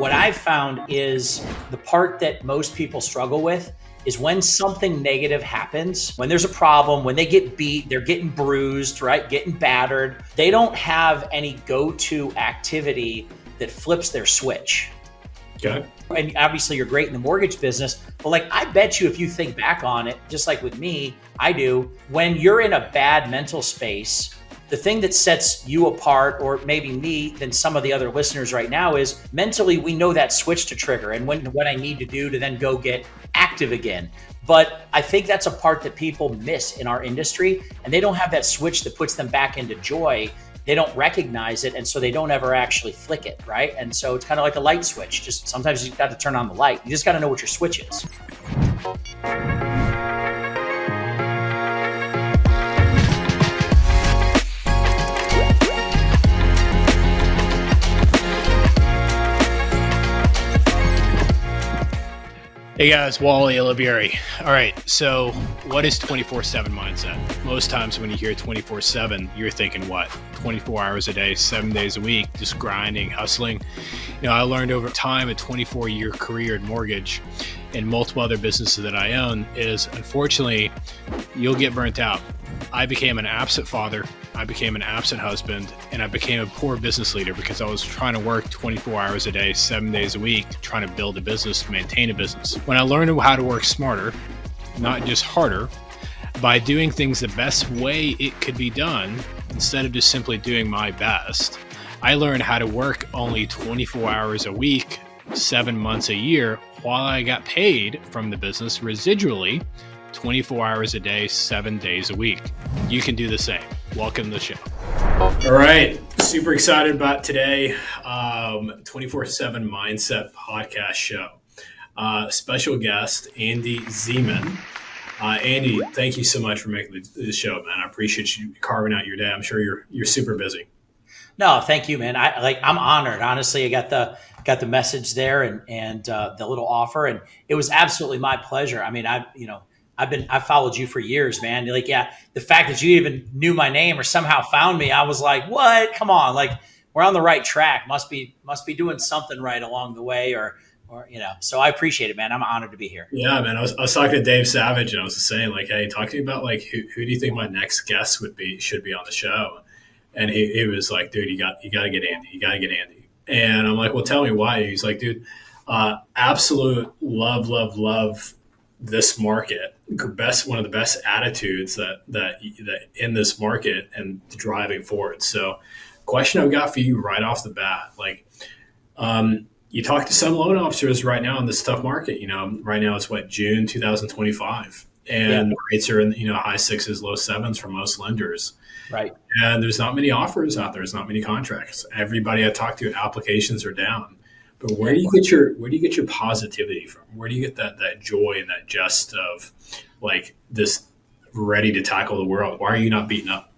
What I've found is the part that most people struggle with is when something negative happens, when there's a problem, when they get beat, they're getting bruised, right? Getting battered. They don't have any go-to activity that flips their switch. Okay. And obviously you're great in the mortgage business, but like, I bet you if you think back on it, just like with me, I do, when you're in a bad mental space, the thing that sets you apart, or maybe me, than some of the other listeners right now is mentally we know that switch to trigger and what I need to do to then go get active again. But I think that's a part that people miss in our industry, and they don't have that switch that puts them back into joy. They don't recognize it, and so they don't ever actually flick it, right? And so it's kind of like a light switch. Just sometimes you've got to turn on the light. You just got to know what your switch is. Hey guys, Wally Elibiary. All right, so what is 24/7 mindset? Most times when you hear 24/7, you're thinking what? 24 hours a day, 7 days a week, just grinding, hustling. I learned over time, a 24-year career in mortgage and multiple other businesses that I own, is unfortunately, you'll get burnt out. I became an absent father, I became an absent husband, and I became a poor business leader because I was trying to work 24 hours a day, 7 days a week, trying to build a business, maintain a business. When I learned how to work smarter, not just harder, by doing things the best way it could be done, instead of just simply doing my best, I learned how to work only 24 hours a week, 7 months a year, while I got paid from the business residually 24 hours a day, 7 days a week. You can do the same. Welcome to the show. All right. Super excited about today. 24/7 Mindset podcast show. Special guest, Andy Zemon. Andy, thank you so much for making the show, man. I appreciate you carving out your day. I'm sure you're super busy. No, thank you, man. I'm honored. Honestly, I got the message there and the little offer, and it was absolutely my pleasure. I mean, I've followed you for years, man. Like, yeah, the fact that you even knew my name or somehow found me, I was like, what? Come on, like we're on the right track. Must be doing something right along the way, or So I appreciate it, man. I'm honored to be here. Yeah, man. I was talking to Dave Savage, and I was just saying, like, hey, talk to me about like who do you think my next guest should be on the show? And he was like, dude, you got to get Andy. You got to get Andy. And I'm like, well, tell me why. He's like, dude, absolute love this market. One of the best attitudes that in this market and driving forward. So, question I've got for you right off the bat, like, you talk to some loan officers right now in this tough market. Right now it's June 2025, and rates are in high sixes, low sevens for most lenders. Right. And there's not many offers out there. There's not many contracts. Everybody I talk to, applications are down. But where do you get your positivity from? Where do you get that joy and that just of like this ready to tackle the world? Why are you not beaten up?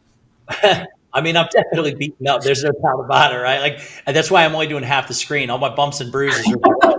I mean, I'm definitely beaten up. There's no doubt about it, right? Like, and that's why I'm only doing half the screen. All my bumps and bruises are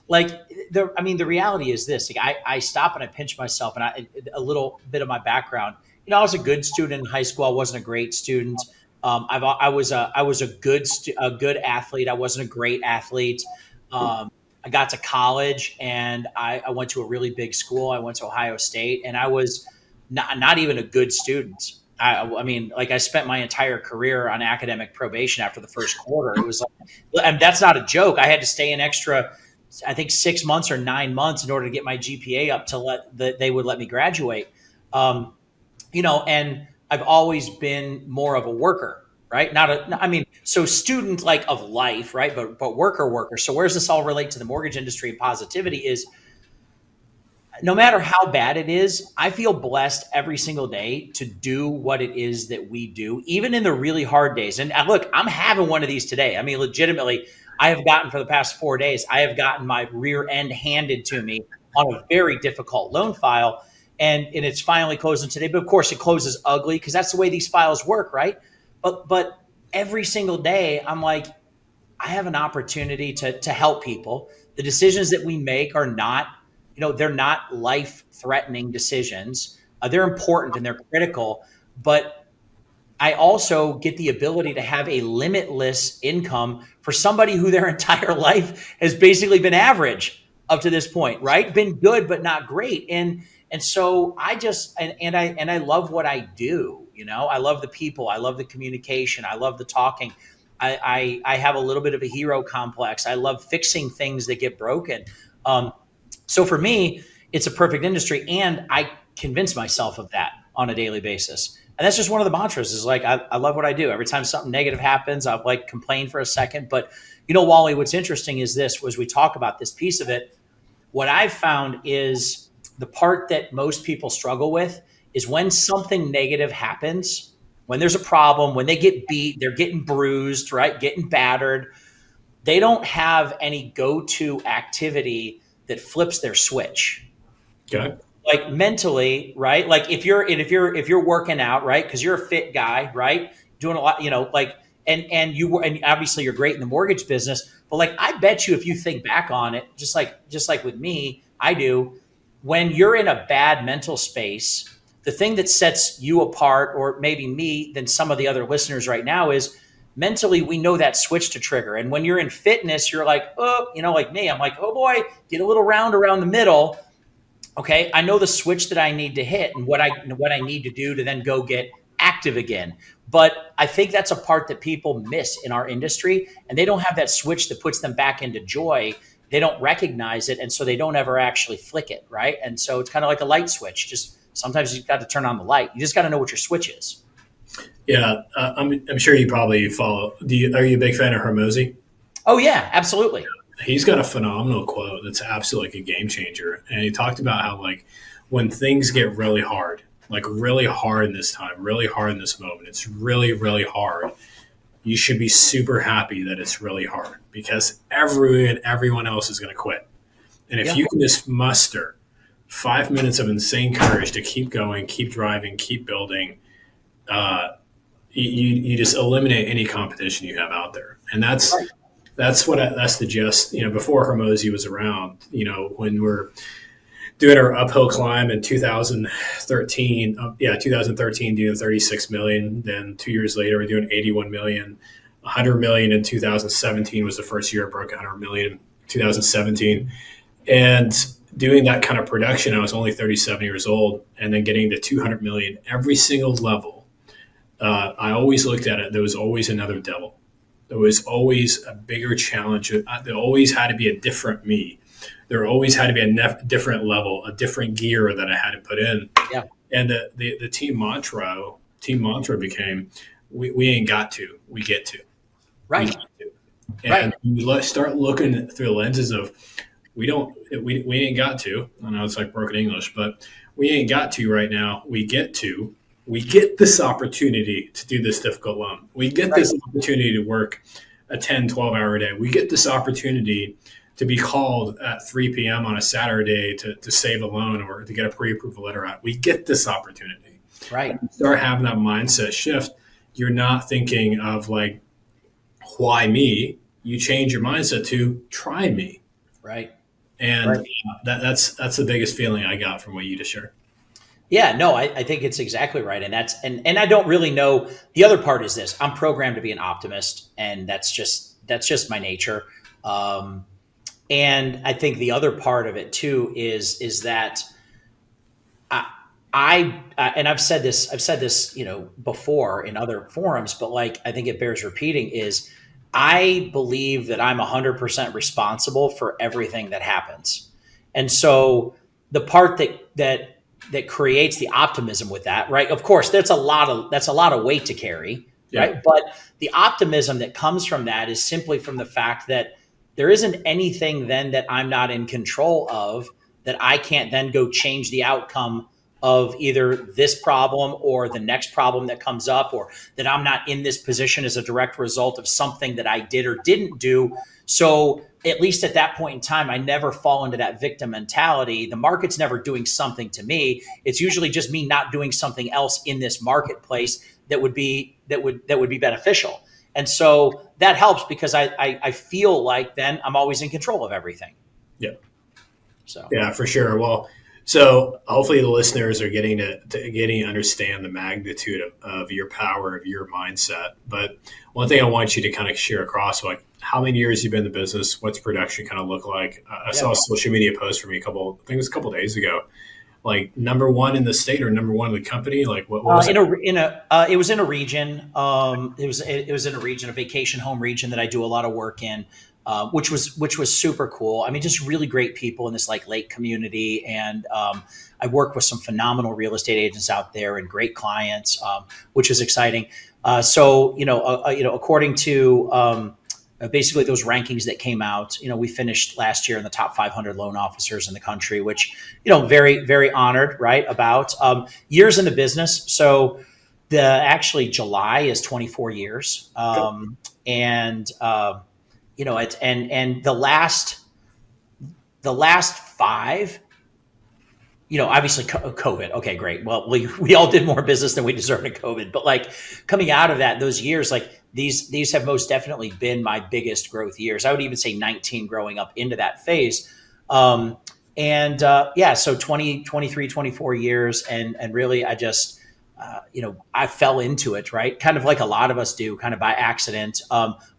like. The reality is this: like, I stop and I pinch myself, and a little bit of my background. I was a good student in high school. I wasn't a great student. I was a good athlete. I wasn't a great athlete. I got to college and I went to a really big school. I went to Ohio State, and I was not even a good student. I mean, like, I spent my entire career on academic probation after the first quarter. It was like, and that's not a joke. I had to stay an extra, I think, 6 months or 9 months in order to get my GPA up they would let me graduate. And I've always been more of a worker, right? So student like of life, right? But worker. So where does this all relate to the mortgage industry and positivity is no matter how bad it is, I feel blessed every single day to do what it is that we do, even in the really hard days. And look, I'm having one of these today. I mean, legitimately, I have gotten for the past 4 days, I have gotten my rear end handed to me on a very difficult loan file. And it's finally closing today. But of course, it closes ugly because that's the way these files work, right? But every single day, I'm like, I have an opportunity to help people. The decisions that we make are not, they're not life-threatening decisions. They're important and they're critical. But I also get the ability to have a limitless income for somebody who their entire life has basically been average up to this point, right? Been good, but not great. And so I just, and I love what I do. You know, I love the people. I love the communication. I love the talking. I have a little bit of a hero complex. I love fixing things that get broken. Um, so for me, it's a perfect industry. And I convince myself of that on a daily basis. And that's just one of the mantras is like, I love what I do. Every time something negative happens, I'll like complain for a second. But you know, Wally, what's interesting is this, was we talk about this piece of it. What I've found is the part that most people struggle with is when something negative happens, when there's a problem, when they get beat, they're getting bruised, right? Getting battered. They don't have any go-to activity that flips their switch. Okay. Like mentally, right? Like if you're working out, right? Because you're a fit guy, right? Doing a lot, you know, like and obviously you're great in the mortgage business, but like I bet you if you think back on it, just like with me, I do, when you're in a bad mental space, the thing that sets you apart, or maybe me, than some of the other listeners right now is mentally we know that switch to trigger. And when you're in fitness, you're like, oh, you know, like me, I'm like, oh boy, get a little round around the middle. Okay, I know the switch that I need to hit and what I need to do to then go get active again. But I think that's a part that people miss in our industry, and they don't have that switch that puts them back into joy. They don't recognize it, and so they don't ever actually flick it, right? And so it's kind of like a light switch. Just sometimes you've got to turn on the light. You just got to know what your switch is. Yeah, I'm sure you probably follow. Are you a big fan of Hermosi? Oh yeah, absolutely. He's got a phenomenal quote that's absolutely like a game changer. And he talked about how like when things get really hard, like really hard in this time, really hard in this moment, it's really, really hard. You should be super happy that it's really hard because everyone else is going to quit. And if Yeah. you can just muster 5 minutes of insane courage to keep going, keep driving, keep building, uh, you just eliminate any competition you have out there. And that's the gist. You know, before Hermosi was around, you know, when we're doing our uphill climb in 2013, 2013 doing 36 million. Then 2 years later, we're doing 81 million. 100 million in 2017 was the first year I broke 100 million. 2017, and doing that kind of production, I was only 37 years old, and then getting to 200 million every single level. I always looked at it. There was always another devil. There was always a bigger challenge. There always had to be a different me. There always had to be a different level, a different gear that I had to put in. Yeah. And the team mantra became, we ain't got to, we get to. Right. We get to. And you start looking through the lenses of, we ain't got to. I know it's like broken English, but we ain't got to right now. We get to. We get this opportunity to do this difficult loan. We get this opportunity to work a 10, 12-hour day. We get this opportunity to be called at 3 p.m. on a Saturday to save a loan or to get a pre-approval letter out. We get this opportunity. Right. Start having that mindset shift. You're not thinking of like, why me? You change your mindset to try me. Right. And that's the biggest feeling I got from what you just shared. Yeah, no, I think it's exactly right. And and I don't really know. The other part is this: I'm programmed to be an optimist, and that's just my nature. And I think the other part of it too is that and I've said this, you know, before in other forums, but like I think it bears repeating is I believe that I'm 100% responsible for everything that happens. And so the part that creates the optimism with that, right? Of course, that's a lot of weight to carry, right? But the optimism that comes from that is simply from the fact that there isn't anything then that I'm not in control of that I can't then go change the outcome of either this problem or the next problem that comes up, or that I'm not in this position as a direct result of something that I did or didn't do. So at least at that point in time, I never fall into that victim mentality. The market's never doing something to me. It's usually just me not doing something else in this marketplace that would be beneficial. And so that helps because I feel like then I'm always in control of everything. Yeah. So yeah, for sure. Well, So hopefully the listeners are getting to understand the magnitude of your power, of your mindset. But one thing I want you to kind of share across, like how many years you've been in the business, what's production kind of look like. I Yeah. saw a social media post from you I think it was a couple days ago, like number one in the state or number one in the company. Like what was it? It was in a region. It was in a region, a vacation home region that I do a lot of work in, which was super cool. I mean, just really great people in this like lake community, and I work with some phenomenal real estate agents out there and great clients, which is exciting. According to basically those rankings that came out, we finished last year in the top 500 loan officers in the country, which, very, very honored, right? About years in the business. So actually July is 24 years. And, and the last five, obviously COVID. Okay, great. Well, we all did more business than we deserved in COVID, but like coming out of those years, like these have most definitely been my biggest growth years. I would even say 19 growing up into that phase. So 20, 23, 24 years. And really, I just, I fell into it, right? Kind of like a lot of us do, kind of by accident.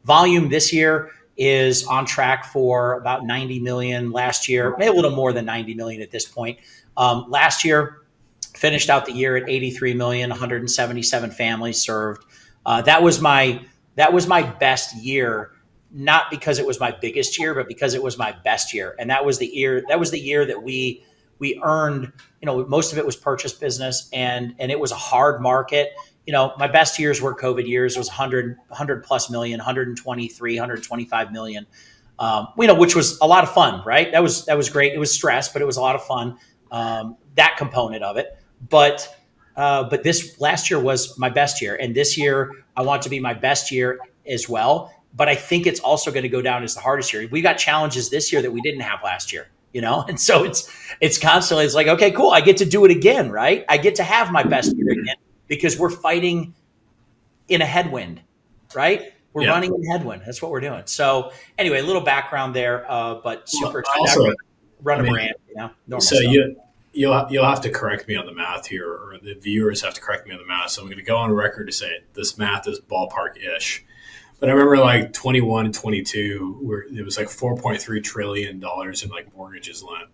Volume this year is on track for about 90 million. Last year, maybe a little more than 90 million at this point. Last year, finished out the year at 83 million, 177 families served. That was my best year, not because it was my biggest year, but because it was my best year. And that was the year that we earned, most of it was purchase business, and it was a hard market. My best years were COVID years. It was 100 plus million, 123, 125 million. Which was a lot of fun, right? That was great. It was stress, but it was a lot of fun. That component of it. But this last year was my best year. And this year I want to be my best year as well. But I think it's also going to go down as the hardest year. We got challenges this year that we didn't have last year, And so it's constantly, it's like, okay, cool. I get to do it again, right? I get to have my best year again because we're fighting in a headwind, right? We're running in headwind. That's what we're doing. So anyway, a little background there, but super excited. Run a brand, normal so stuff. You'll have to correct me on the math here, or the viewers have to correct me on the math. So I'm going to go on record to say this math is ballpark-ish. But I remember like 21 and 22, where it was like $4.3 trillion in like mortgages lent.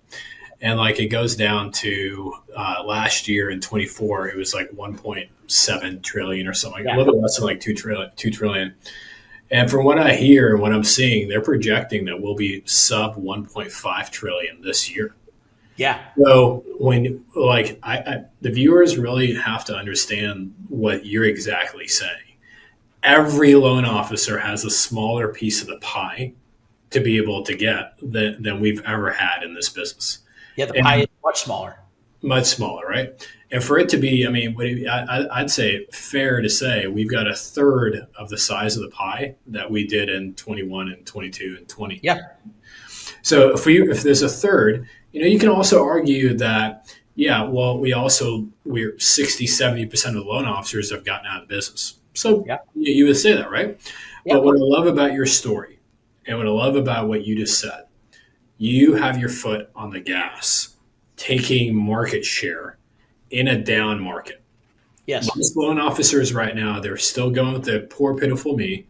And like it goes down to last year in 24, it was like 1.7 trillion or something, a little less than like 2 trillion. And from what I hear and what I'm seeing, they're projecting that we'll be sub 1.5 trillion this year. Yeah. So when the viewers really have to understand what you're exactly saying. Every loan officer has a smaller piece of the pie to be able to get than we've ever had in this business. Yeah, the pie is much smaller. Much smaller, right? And for it to be, I mean, I'd say fair to say we've got a third of the size of the pie that we did in 21 and 22 and 20. Yeah. So if there's a third, you can also argue that, we're 60-70% of the loan officers have gotten out of business. So you would say that, right? Yeah. But what I love about your story and what I love about what you just said, you have your foot on the gas, taking market share in a down market. Yes. Most loan officers right now, they're still going with the poor, pitiful me,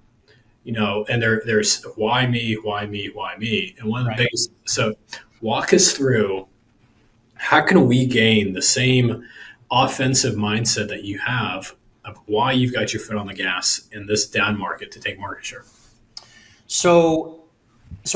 and there's why me? And one of the biggest, so walk us through, how can we gain the same offensive mindset that you have of why you've got your foot on the gas in this down market to take market share? So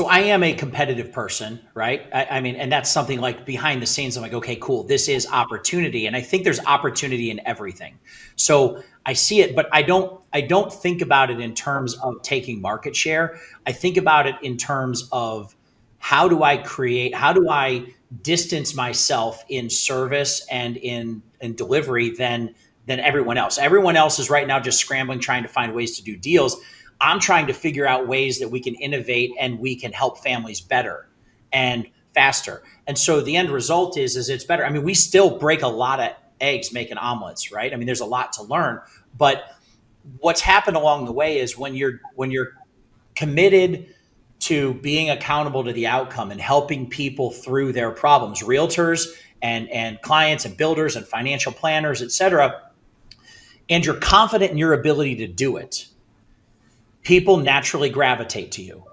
I am a competitive person, right? I mean, and that's something like behind the scenes. I'm like, okay, cool. This is opportunity. And I think there's opportunity in everything. So I see it, but I don't think about it in terms of taking market share. I think about it in terms of how do I distance myself in service and in delivery than everyone else. Everyone else is right now just scrambling, trying to find ways to do deals. I'm trying to figure out ways that we can innovate and we can help families better and faster. And so the end result is it's better. I mean, we still break a lot of eggs making omelets, right? I mean, there's a lot to learn, but what's happened along the way is when you're committed to being accountable to the outcome and helping people through their problems, realtors and clients and builders and financial planners, et cetera, and you're confident in your ability to do it, people naturally gravitate to you.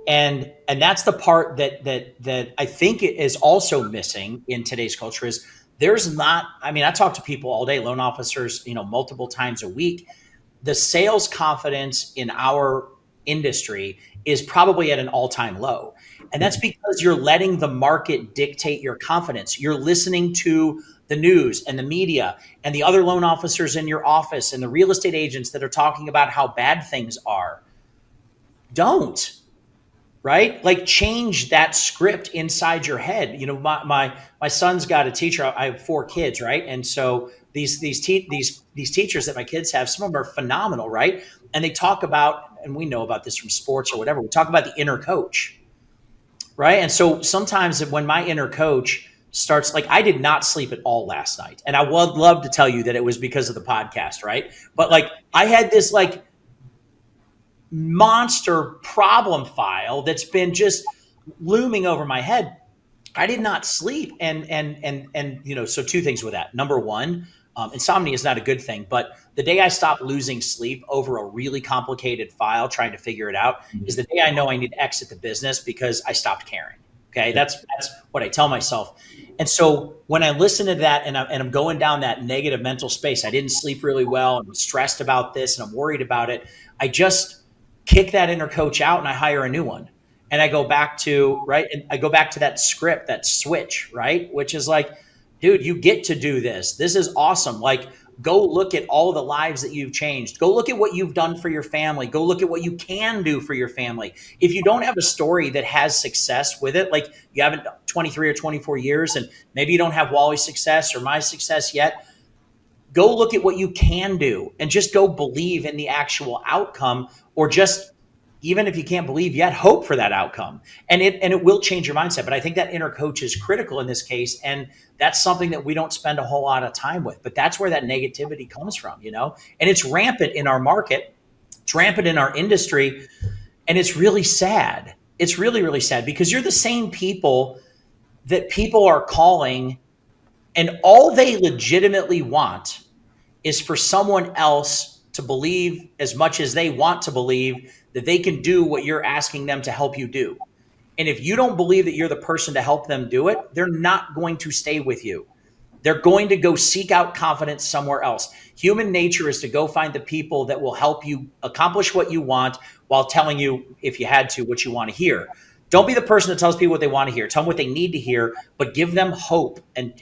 And that's the part that I think is also missing in today's culture is there's not, I mean, I talk to people all day, loan officers, multiple times a week. The sales confidence in our industry is probably at an all-time low. And that's because you're letting the market dictate your confidence. You're listening to the news and the media and the other loan officers in your office and the real estate agents that are talking about how bad things are. Don't. Right? Like change that script inside your head. My son's got a teacher. I have 4 kids, right? And so these teachers that my kids have, some of them are phenomenal, right? And they talk about, and we know about this from sports or whatever, we talk about the inner coach, right? And so sometimes when my inner coach starts, like I did not sleep at all last night. And I would love to tell you that it was because of the podcast, right? But like I had this like monster problem file that's been just looming over my head. I did not sleep. And so 2 things with that. Number one, insomnia is not a good thing, but the day I stopped losing sleep over a really complicated file, trying to figure it out, is the day I know I need to exit the business because I stopped caring. Okay. That's what I tell myself. And so when I listen to that and I'm going down that negative mental space, I didn't sleep really well. I'm stressed about this and I'm worried about it. I just kick that inner coach out and I hire a new one. And I go back to, right. And I go back to that script, that switch, right. Which is like, dude, you get to do this. This is awesome. Like, go look at all the lives that you've changed. Go look at what you've done for your family. Go look at what you can do for your family. If you don't have a story that has success with it, like you haven't 23 or 24 years, and maybe you don't have Wally's success or my success yet, go look at what you can do and just go believe in the actual outcome, or just, even if you can't believe yet, hope for that outcome. And it will change your mindset. But I think that inner coach is critical in this case. And that's something that we don't spend a whole lot of time with, but that's where that negativity comes from, and it's rampant in our market. It's rampant in our industry. And it's really sad. It's really, really sad because you're the same people that people are calling, and all they legitimately want is for someone else to believe as much as they want to believe that they can do what you're asking them to help you do. And if you don't believe that you're the person to help them do it, they're not going to stay with you. They're going to go seek out confidence somewhere else. Human nature is to go find the people that will help you accomplish what you want while telling you, if you had to, what you want to hear. Don't be the person that tells people what they want to hear. Tell them what they need to hear, but give them hope and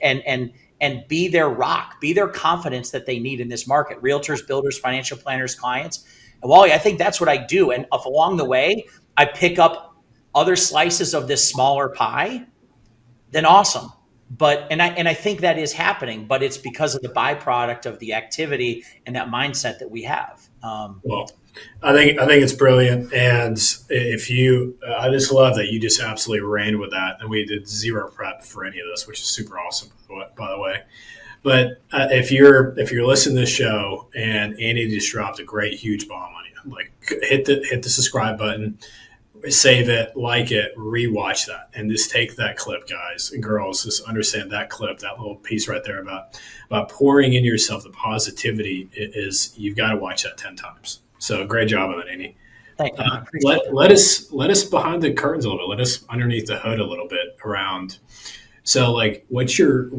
be their rock, be their confidence that they need in this market. Realtors, builders, financial planners, clients. And Wally, I think that's what I do. And if along the way, I pick up other slices of this smaller pie, then awesome. And I think that is happening, but it's because of the byproduct of the activity and that mindset that we have. Well, I think it's brilliant, and I just love that you just absolutely ran with that, and we did zero prep for any of this, which is super awesome, by the way. But if you're listening to this show and Andy just dropped a great huge bomb on you, like hit the subscribe button, save it, like it, rewatch that, and just take that clip, guys and girls. Just understand that clip, that little piece right there about pouring into yourself. The positivity is you've got to watch that 10 times. So great job of it, Andy. Thank you. Let us behind the curtains a little bit. Let us underneath the hood a little bit around. So, like, what's your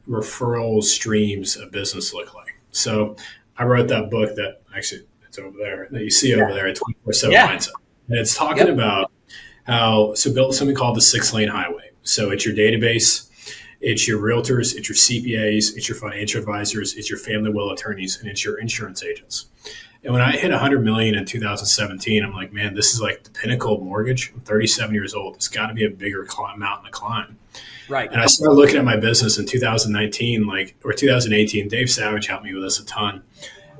referral streams of business look like? So, I wrote that book that actually it's over there that you see over there at 24/7 Mindset, and it's talking about how build something called the 6-lane highway. So, it's your database, it's your realtors, it's your CPAs, it's your financial advisors, it's your family will attorneys, and it's your insurance agents. And when I hit 100 million in 2017, I'm like, man, this is like the pinnacle of mortgage. I'm 37 years old. It's got to be a bigger mountain to climb. Right. And I started looking at my business in 2019, or 2018. Dave Savage helped me with this a ton.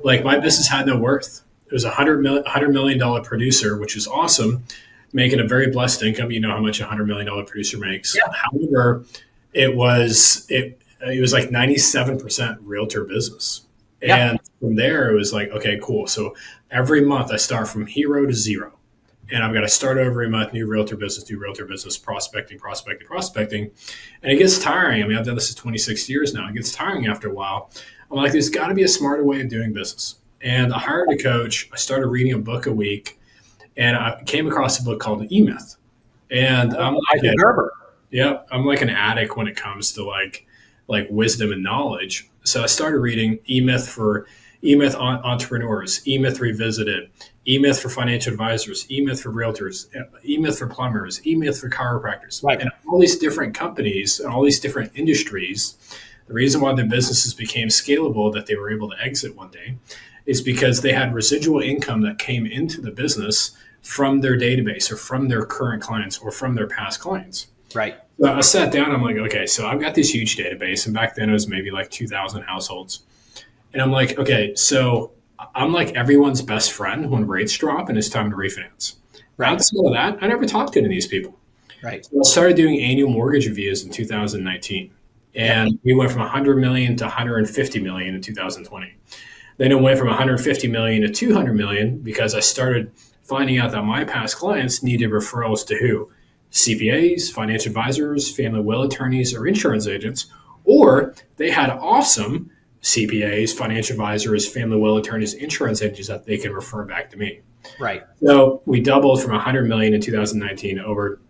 Like, my business had no worth. It was a $100 million producer, which is awesome, making a very blessed income. You know how much a $100 million producer makes. Yeah. However, it was like 97% realtor business. And from there, it was like, okay, cool. So every month I start from hero to zero. and I've got to start over every month, new realtor business, prospecting. And it gets tiring. I mean, I've done this for 26 years now. It gets tiring after a while. I'm like, there's got to be a smarter way of doing business. And I hired a coach. I started reading a book a week, and I came across a book called E-Myth. And I'm like, I'm like an addict when it comes to like wisdom and knowledge. So I started reading E-Myth entrepreneurs, E-Myth revisited, E-Myth for financial advisors, E-Myth for realtors, E-Myth for plumbers, E-Myth for chiropractors, Right. And all these different companies and all these different industries. The reason why the businesses became scalable, that they were able to exit one day, is because they had residual income that came into the business from their database or from their current clients or from their past clients. Right. So I sat down. I'm like, okay, so I've got this huge database, and back then it was maybe like 2,000 households. And I'm like, okay, so I'm like everyone's best friend when rates drop and it's time to refinance. Right. Outside of that, I never talked to any of these people. Right. So I started doing annual mortgage reviews in 2019. And we went from 100 million to 150 million in 2020. Then it went from 150 million to 200 million because I started finding out that my past clients needed referrals to who? CPAs, financial advisors, family will attorneys, or insurance agents, or they had awesome CPAs, financial advisors, family will attorneys, insurance agents that they can refer back to me. Right. So we doubled from 100 million in 2019 over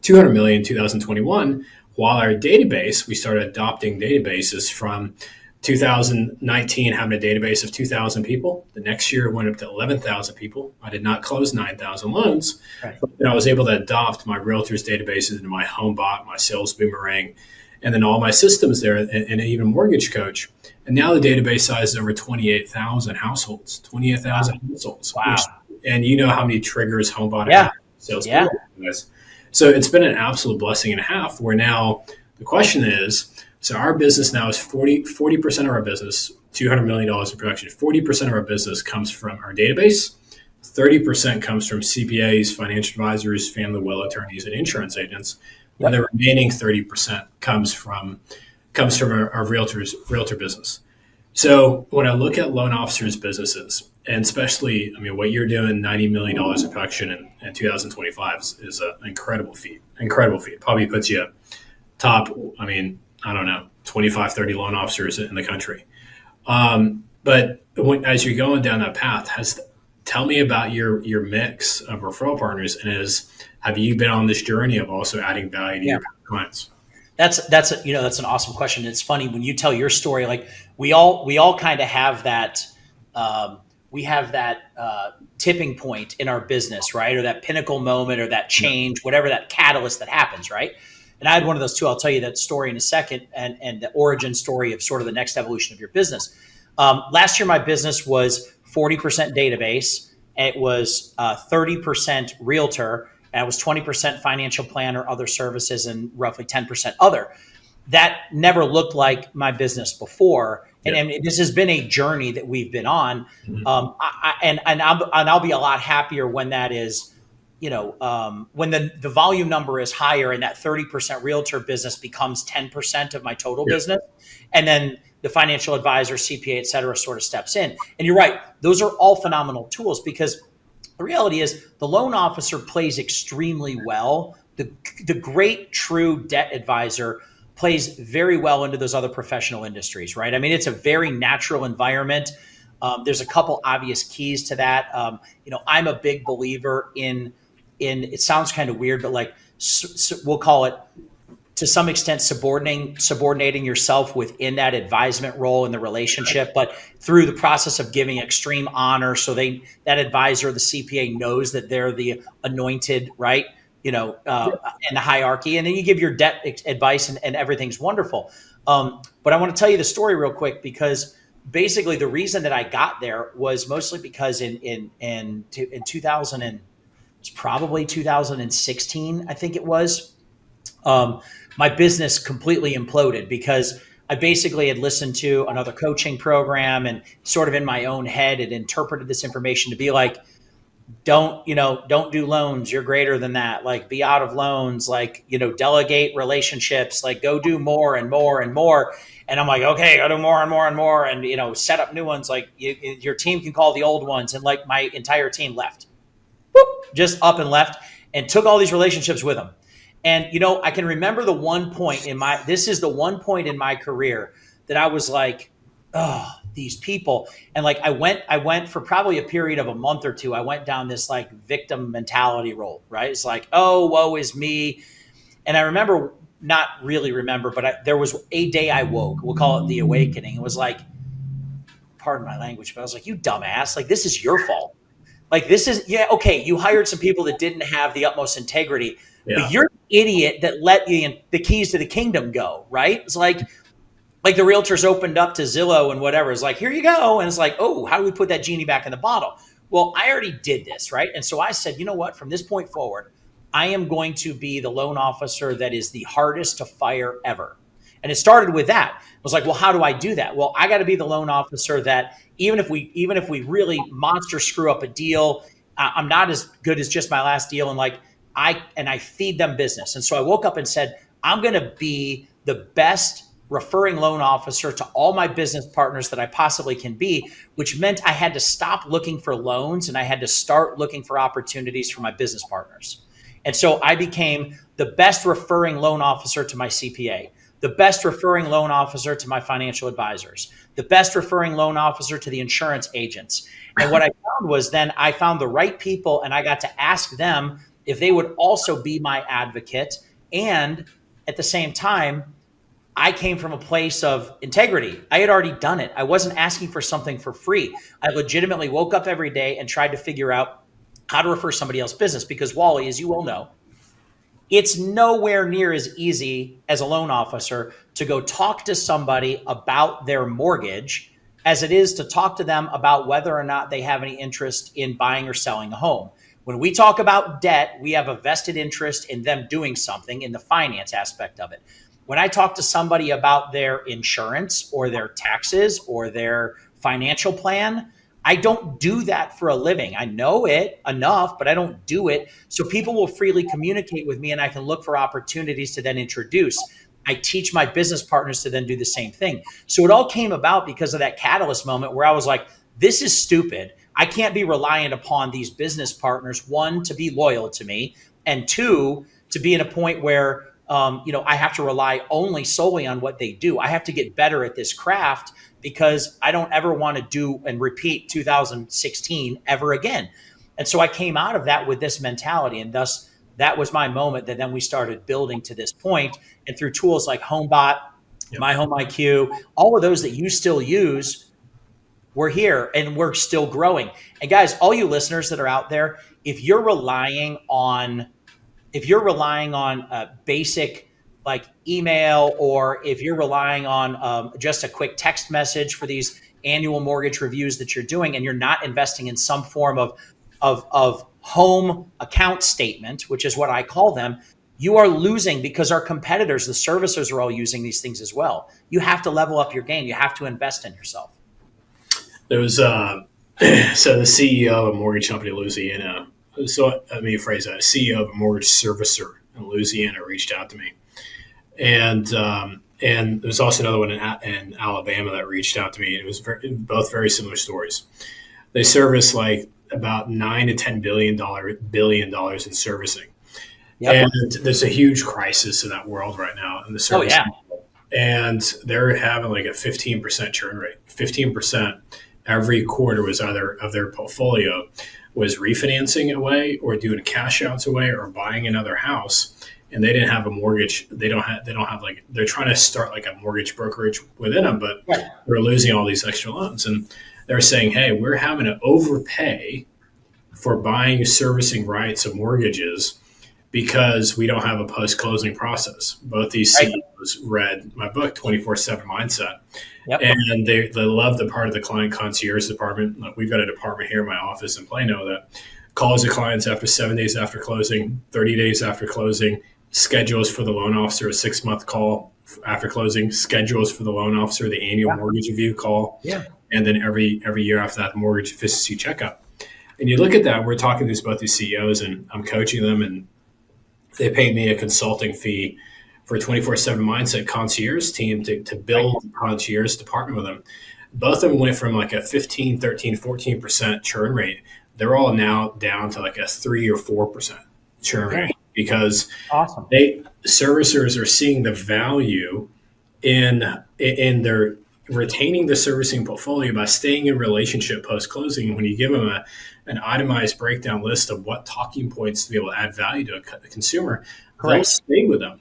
200 million in 2021. While our database, we started adopting databases from 2019 having a database of 2,000 people. The next year it went up to 11,000 people. I did not close 9,000 loans, Right. but I was able to adopt my realtors databases into my HomeBot, my Sales Boomerang, and then all my systems there, and even Mortgage Coach. And now the database size is over 28,000 households. 28,000 households. Wow. And you know how many triggers HomeBot Yeah. Sales Yeah. Boomerang has. So it's been an absolute blessing and a half, where now the question is, so our business now is 40% of our business, $200 million in production. 40% of our business comes from our database. 30% comes from CPAs, financial advisors, family will attorneys, and insurance agents. Yep. And the remaining 30% comes from our realtor business. So when I look at loan officers' businesses, and especially, I mean, what you're doing, $90 million in production in 2025 is an incredible feat. Incredible feat. Probably puts you top, I mean, I don't know, 25, 30 loan officers in the country. But as you're going down that path, tell me about your mix of referral partners, and have you been on this journey of also adding value to your clients? That's an awesome question. It's funny when you tell your story. Like we all kind of have that. We have that tipping point in our business, right? Or that pinnacle moment, or that change, whatever that catalyst that happens, right? And I had one of those too. I'll tell you that story in a second, and the origin story of sort of the next evolution of your business. Last year, my business was 40% database. It was 30% realtor. And it was 20% financial planner, other services, and roughly 10% other. That never looked like my business before. And this has been a journey that we've been on. I'll be a lot happier when that is, when the volume number is higher and that 30% realtor business becomes 10% of my total business. And then the financial advisor, CPA, et cetera, sort of steps in. And you're right. Those are all phenomenal tools, because the reality is the loan officer plays extremely well. The great true debt advisor plays very well into those other professional industries, right? I mean, it's a very natural environment. There's a couple obvious keys to that. I'm a big believer in it sounds kind of weird, but like we'll call it, to some extent, subordinating yourself within that advisement role in the relationship, but through the process of giving extreme honor, so that advisor, the CPA, knows that they're the anointed, right? In the hierarchy, and then you give your debt advice, and everything's wonderful. But I want to tell you the story real quick, because basically the reason that I got there was mostly because in 2000 and it's probably 2016, I think it was. My business completely imploded because I basically had listened to another coaching program and sort of in my own head had interpreted this information to be like, don't do loans. You're greater than that. Like, be out of loans, like, delegate relationships, like go do more and more and more. And I'm like, okay, go do more and more and more. And, set up new ones. Like your team can call the old ones. And like my entire team left. just up and left, and took all these relationships with him. And, I can remember the one point this is the one point in my career that I was like, oh, these people. And like, I went for probably a period of a month or two. I went down this like victim mentality role, right? It's like, oh, woe is me. And I remember, not really remember, but there was a day I woke, we'll call it the awakening. It was like, pardon my language, but I was like, you dumbass, like, this is your fault. Like, this is, okay, you hired some people that didn't have the utmost integrity, but you're an idiot that let the keys to the kingdom go, right? It's like the realtors opened up to Zillow and whatever. It's like, here you go. And it's like, oh, how do we put that genie back in the bottle? Well, I already did this, right? And so I said, you know what, from this point forward, I am going to be the loan officer that is the hardest to fire ever. And it started with that. I was like, well, how do I do that? Well, I got to be the loan officer that even if we really monster screw up a deal, I'm not as good as just my last deal. And like, I feed them business. And so I woke up and said, I'm going to be the best referring loan officer to all my business partners that I possibly can be, which meant I had to stop looking for loans and I had to start looking for opportunities for my business partners. And so I became the best referring loan officer to my CPA, the best referring loan officer to my financial advisors, the best referring loan officer to the insurance agents. And what I found was then I found the right people and I got to ask them if they would also be my advocate. And at the same time, I came from a place of integrity. I had already done it. I wasn't asking for something for free. I legitimately woke up every day and tried to figure out how to refer somebody else's business, because Wally, as you well know, it's nowhere near as easy as a loan officer to go talk to somebody about their mortgage as it is to talk to them about whether or not they have any interest in buying or selling a home. When we talk about debt, we have a vested interest in them doing something in the finance aspect of it. When I talk to somebody about their insurance or their taxes or their financial plan, I don't do that for a living. I know it enough, but I don't do it. So people will freely communicate with me and I can look for opportunities to then introduce. I teach my business partners to then do the same thing. So it all came about because of that catalyst moment where I was like, this is stupid. I can't be reliant upon these business partners, one, to be loyal to me, and two, to be in a point where I have to rely only solely on what they do. I have to get better at this craft because I don't ever want to do and repeat 2016 ever again. And so I came out of that with this mentality, and thus that was my moment that then we started building to this point. And through tools like HomeBot, My Home IQ, all of those that you still use, we're here and we're still growing. And guys, all you listeners that are out there, if you're relying on basic like email, or if you're relying on just a quick text message for these annual mortgage reviews that you're doing, and you're not investing in some form of home account statement, which is what I call them, you are losing, because our competitors, the servicers, are all using these things as well. You have to level up your game. You have to invest in yourself. There was so the CEO of a mortgage company in Louisiana. So let me phrase that: CEO of a mortgage servicer in Louisiana reached out to me, and there's also another one in Alabama that reached out to me. It was both very similar stories. They service like about $9 to $10 billion in servicing, and there's a huge crisis in that world right now in the servicing. And they're having like a 15% churn rate. 15% every quarter was either of their portfolio was refinancing away or doing cash outs away or buying another house. And they didn't have a mortgage. They don't have like, they're trying to start like a mortgage brokerage within them, but they're losing all these extra loans. And they're saying, hey, we're having to overpay for buying servicing rights of mortgages because we don't have a post-closing process. Both these CEOs read my book, 24/7 Mindset. And they love the part of the client concierge department. Like, we've got a department here in my office in Plano that calls the clients after 7 days after closing, 30 days after closing, schedules for the loan officer a 6-month call after closing, schedules for the loan officer the annual mortgage review call, and then every year after that, the mortgage efficiency checkup. And you look at that, we're talking to both these CEOs, and I'm coaching them, and they pay me a consulting fee for a 24/7 Mindset concierge team to build a concierge department with them. Both of them went from like a 15, 13, 14% churn rate they're all now down to like a 3 or 4% churn Yeah. rate because Awesome. servicers are seeing the value in their retaining the servicing portfolio by staying in relationship post closing. When you give them an itemized breakdown list of what talking points to be able to add value to a consumer, they'll Correct. stay with them.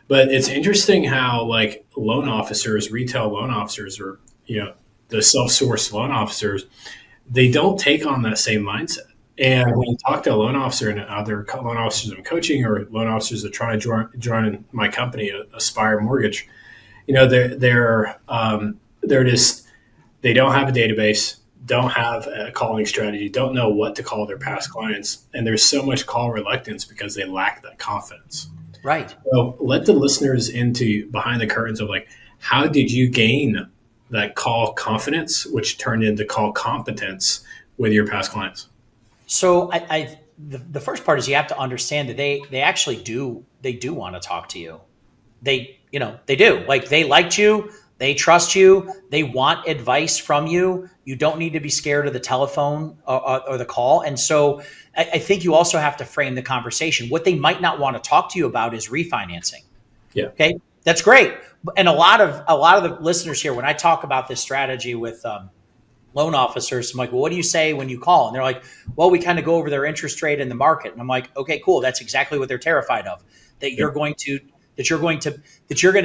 But it's interesting how like loan officers, retail loan officers, or the self-sourced loan officers, they don't take on that same mindset. And when you talk to a loan officer and other loan officers I'm coaching, or loan officers that try to join my company, Aspire Mortgage, they're just, they don't have a database, don't have a calling strategy, don't know what to call their past clients, and there's so much call reluctance because they lack that confidence. Right. So let the listeners into behind the curtains of like, how did you gain that call confidence, which turned into call competence with your past clients? So the first part is you have to understand that they actually do want to talk to you. They do. Like, they liked you, they trust you, they want advice from you. You don't need to be scared of the telephone or the call. And so I think you also have to frame the conversation. What they might not want to talk to you about is refinancing. Yeah. Okay. That's great. And a lot of the listeners here, when I talk about this strategy with loan officers, I'm like, well, what do you say when you call? And they're like, well, we kind of go over their interest rate in the market. And I'm like, okay, cool. That's exactly what they're terrified of, that you're going to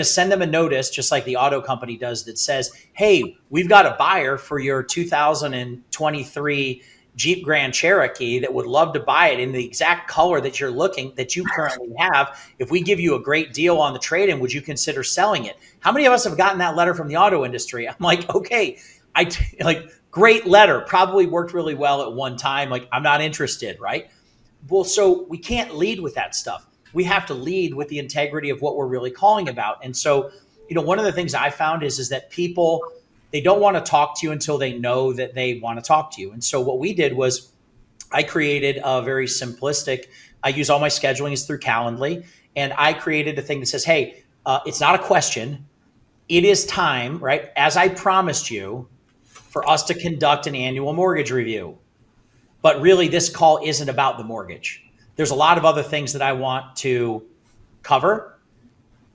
send them a notice, just like the auto company does, that says, hey, we've got a buyer for your 2023 Jeep Grand Cherokee that would love to buy it in the exact color that you currently have. If we give you a great deal on the trade-in, would you consider selling it? How many of us have gotten that letter from the auto industry? I'm like, okay, great letter, probably worked really well at one time. Like, I'm not interested, right? Well, so we can't lead with that stuff. We have to lead with the integrity of what we're really calling about. And so, one of the things I found is that people, they don't want to talk to you until they know that they want to talk to you. And so what we did was I created a very simplistic, I use all my scheduling is through Calendly, and I created a thing that says, hey, it's not a question. It is time, right? As I promised you, for us to conduct an annual mortgage review. But really, this call isn't about the mortgage. There's a lot of other things that I want to cover.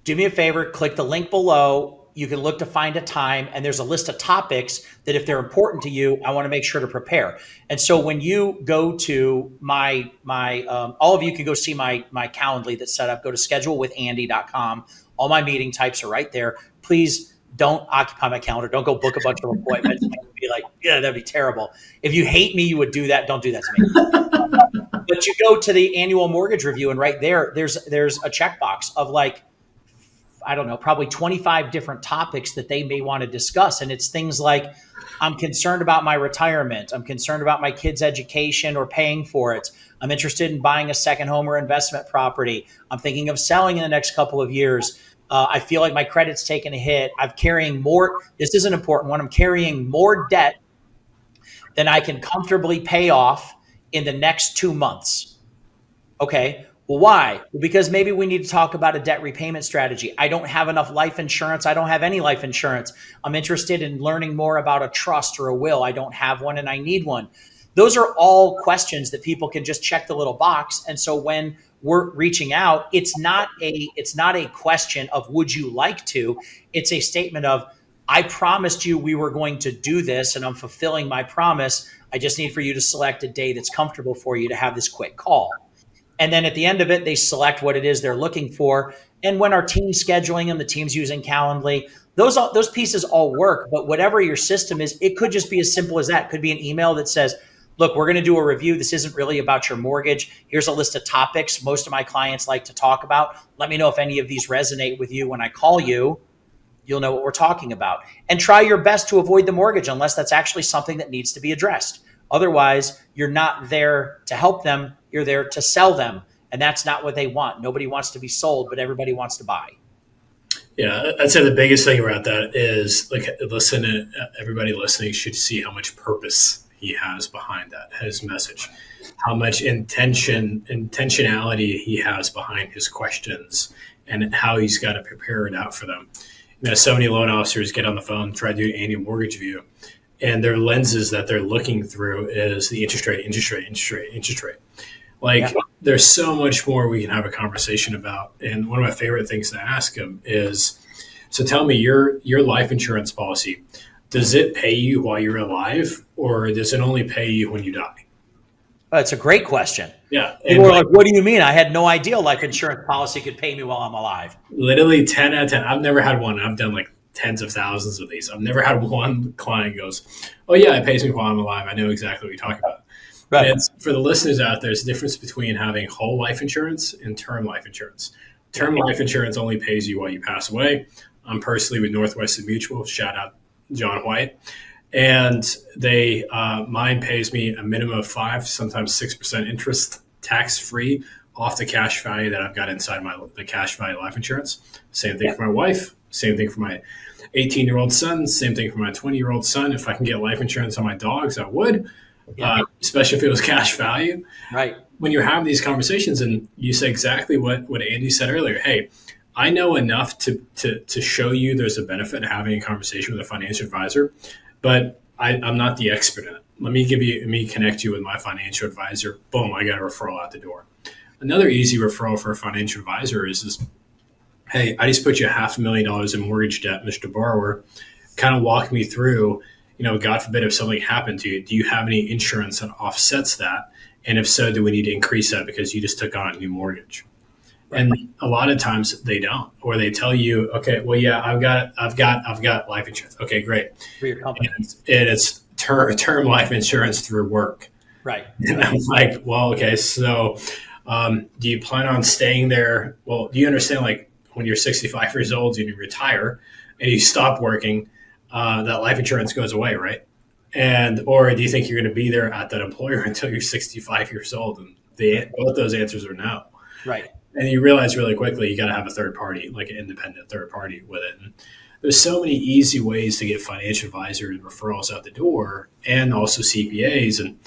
Do me a favor, click the link below. You can look to find a time, and there's a list of topics that, if they're important to you, I want to make sure to prepare. And so when you go to my all of you can go see my Calendly that's set up. Go to schedulewithandy.com. All my meeting types are right there. Please don't occupy my calendar. Don't go book a bunch of appointments and be like, yeah, that'd be terrible. If you hate me, you would do that. Don't do that to me. But you go to the annual mortgage review, and right there's a checkbox of like, I don't know, probably 25 different topics that they may want to discuss. And it's things like, I'm concerned about my retirement. I'm concerned about my kids' education or paying for it. I'm interested in buying a second home or investment property. I'm thinking of selling in the next couple of years. I feel like my credit's taken a hit. I'm carrying more. This is an important one. I'm carrying more debt than I can comfortably pay off in the next 2 months. Okay. Well, why? Well, because maybe we need to talk about a debt repayment strategy. I don't have enough life insurance. I don't have any life insurance. I'm interested in learning more about a trust or a will. I don't have one and I need one. Those are all questions that people can just check the little box. And so when we're reaching out, it's not a question of would you like to, it's a statement of, I promised you we were going to do this and I'm fulfilling my promise. I just need for you to select a day that's comfortable for you to have this quick call. And then at the end of it, they select what it is they're looking for. And when our team's scheduling them, the team's using Calendly, those pieces all work. But whatever your system is, it could just be as simple as that. It could be an email that says, look, we're going to do a review. This isn't really about your mortgage. Here's a list of topics most of my clients like to talk about. Let me know if any of these resonate with you. When I call you, you'll know what we're talking about. And try your best to avoid the mortgage unless that's actually something that needs to be addressed. Otherwise, you're not there to help them. You're there to sell them. And that's not what they want. Nobody wants to be sold, but everybody wants to buy. Yeah, I'd say the biggest thing about that is, like, everybody listening should see how much purpose he has behind that, his message, how much intentionality he has behind his questions, and how he's got to prepare it out for them. So many loan officers get on the phone, try to do an annual mortgage review, and their lenses that they're looking through is the interest rate, interest rate, interest rate, interest rate. Like Yeah. there's so much more we can have a conversation about. And one of my favorite things to ask them is, so tell me your life insurance policy, does it pay you while you're alive or does it only pay you when you die? That's a great question. Yeah. People And were like, what do you mean? I had no idea life insurance policy could pay me while I'm alive. literally 10 out of 10. I've never had one. I've done like tens of thousands of these. I've never had one client goes, oh yeah, it pays me while I'm alive. I know exactly what you're talking about. Right. And for the listeners out there, there's a difference between having whole life insurance and term life insurance. Term life insurance only pays you while you pass away. I'm personally with Northwestern Mutual. Shout out John White. And they mine pays me a minimum of 5, sometimes 6% interest, tax free, off the cash value that I've got inside the cash value life insurance. Same thing for my wife. Same thing for my 18-year-old son. Same thing for my 20-year-old son. If I can get life insurance on my dogs, I would. Especially if it was cash value. Right. When you're having these conversations and you say exactly what Andy said earlier, hey, I know enough to show you there's a benefit in having a conversation with a financial advisor, but I'm not the expert in it. Let me connect you with my financial advisor. Boom, I got a referral out the door. Another easy referral for a financial advisor is hey, I just put you $500,000 in mortgage debt, Mr. Borrower. Kind of walk me through, God forbid if something happened to you, do you have any insurance that offsets that? And if so, do we need to increase that because you just took on a new mortgage? Right. And a lot of times they don't, or they tell you, okay, well, yeah, I've got life insurance. Okay, great. For your company. And it's term life insurance through work. Right. And I'm like, well, okay, so do you plan on staying there? Well, do you understand, like, when you're 65 years old and you retire and you stop working, that life insurance goes away, right? Or do you think you're going to be there at that employer until you're 65 years old? And both those answers are no. Right. And you realize really quickly you got to have a third party, like an independent third party with it. And there's so many easy ways to get financial advisors referrals out the door, and also CPAs. And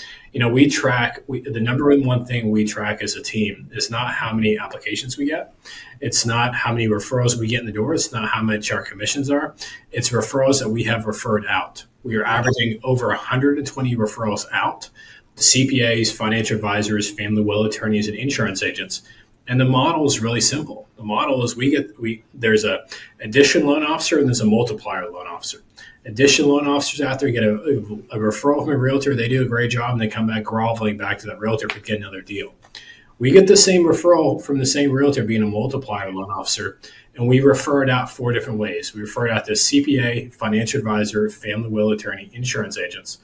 we track the number one thing we track as a team is not how many applications we get. It's not how many referrals we get in the door. It's not how much our commissions are. It's referrals that we have referred out. We are averaging over 120 referrals out to CPAs, financial advisors, family will attorneys, and insurance agents. And the model is really simple. The model is there's a addition loan officer and there's a multiplier loan officer. Addition loan officers out there get a referral from a realtor. They do a great job and they come back groveling back to that realtor to get another deal. We get the same referral from the same realtor being a multiplier loan officer, and we refer it out 4 different ways. We refer it out to CPA, financial advisor, family will attorney, insurance agents.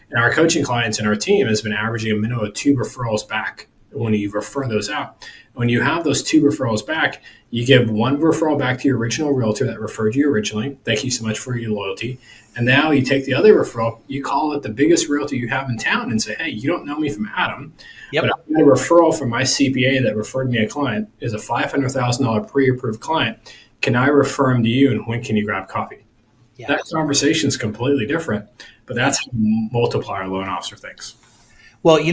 And our coaching clients and our team has been averaging a minimum of 2 referrals back when you refer those out. When you have those 2 referrals back, you give 1 referral back to your original realtor that referred you originally. Thank you so much for your loyalty. And now you take the other referral, you call it the biggest realtor you have in town and say, hey, you don't know me from Adam, but I got a referral from my CPA that referred me a client, is a $500,000 pre-approved client. Can I refer him to you, and when can you grab coffee? Yeah. That conversation is completely different, but that's how multiplier loan officer thinks. Well,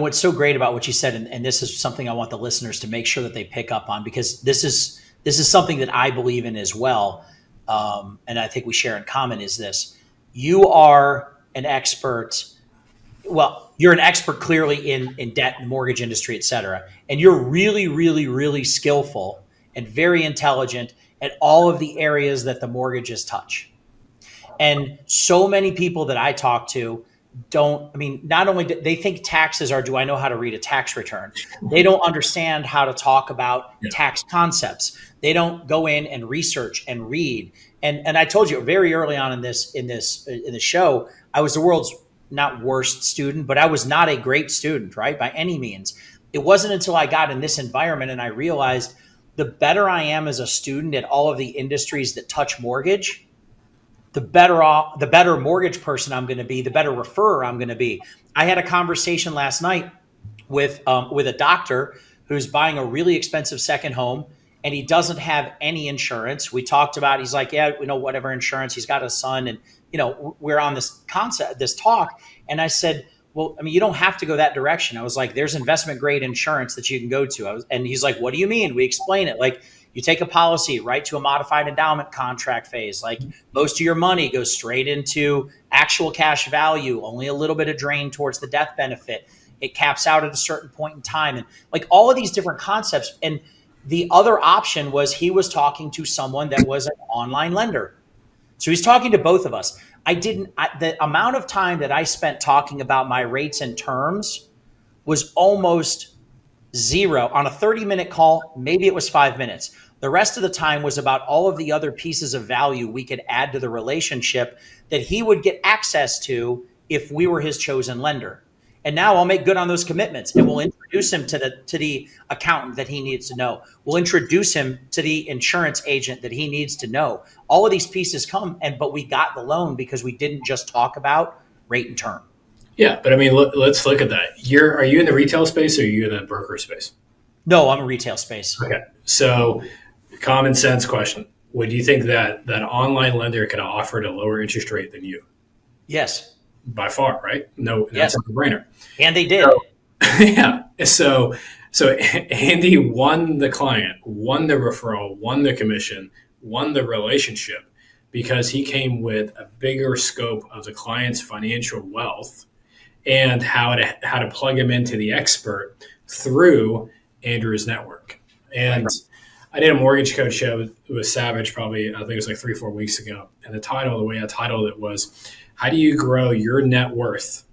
what's so great about what you said, and this is something I want the listeners to make sure that they pick up on, because this is something that I believe in as well, and I think we share in common, is this. You are an expert. Well, you're an expert clearly in debt and mortgage industry, et cetera, and you're really, really, really skillful and very intelligent at all of the areas that the mortgages touch. And so many people that I talk to not only do they think taxes are, do I know how to read a tax return? They don't understand how to talk about tax concepts. They don't go in and research and read. And I told you very early on in the show, I was the world's not worst student, but I was not a great student, right? By any means. It wasn't until I got in this environment and I realized the better I am as a student at all of the industries that touch mortgage, the better mortgage person I'm going to be, the better referrer I'm going to be. I had a conversation last night with a doctor who's buying a really expensive second home, and he doesn't have any insurance. We talked about, he's like, yeah, whatever insurance. He's got a son, and we're on this talk, and I said, well, you don't have to go that direction. I was like, there's investment grade insurance that you can go to. And he's like, what do you mean? We explain it. Like, You take a policy right to a modified endowment contract phase. Like most of your money goes straight into actual cash value, only a little bit of drain towards the death benefit. It caps out at a certain point in time. And like all of these different concepts. And the other option was he was talking to someone that was an online lender. So he's talking to both of us. The amount of time that I spent talking about my rates and terms was almost zero. On a 30-minute call, maybe it was 5 minutes. The rest of the time was about all of the other pieces of value we could add to the relationship that he would get access to if we were his chosen lender. And now I'll make good on those commitments, and we'll introduce him to the accountant that he needs to know. We'll introduce him to the insurance agent that he needs to know. All of these pieces come, but we got the loan because we didn't just talk about rate and term. Yeah, but I mean, let's look at that. Are you in the retail space or are you in the broker space? No, I'm a retail space. Okay, so common sense question: would you think that an online lender could have offered a lower interest rate than you? Yes. By far, right? No, yes. That's a no-brainer. And they did. So, yeah. So Andy won the client, won the referral, won the commission, won the relationship because he came with a bigger scope of the client's financial wealth and how to plug him into the expert through Andrew's network. And I did a mortgage coach show with Savage probably, I think it was like 3-4 weeks ago. And the way I titled it was, how do you grow your net worth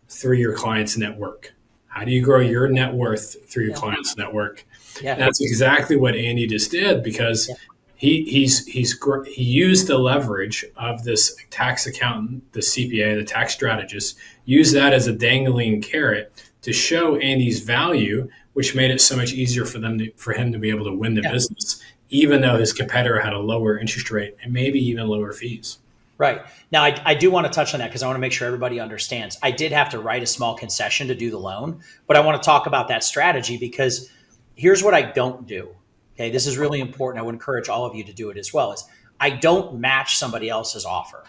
through your client's network? How do you grow your net worth through your client's network? Yeah. And that's exactly what Andy just did because he used the leverage of this tax accountant, the CPA, the tax strategist, used that as a dangling carrot to show Andy's value, which made it so much easier for him to be able to win the business, even though his competitor had a lower interest rate and maybe even lower fees. Right. Now, I do want to touch on that because I want to make sure everybody understands. I did have to write a small concession to do the loan, but I want to talk about that strategy because here's what I don't do. Okay, this is really important. I would encourage all of you to do it as well. Is I don't match somebody else's offer.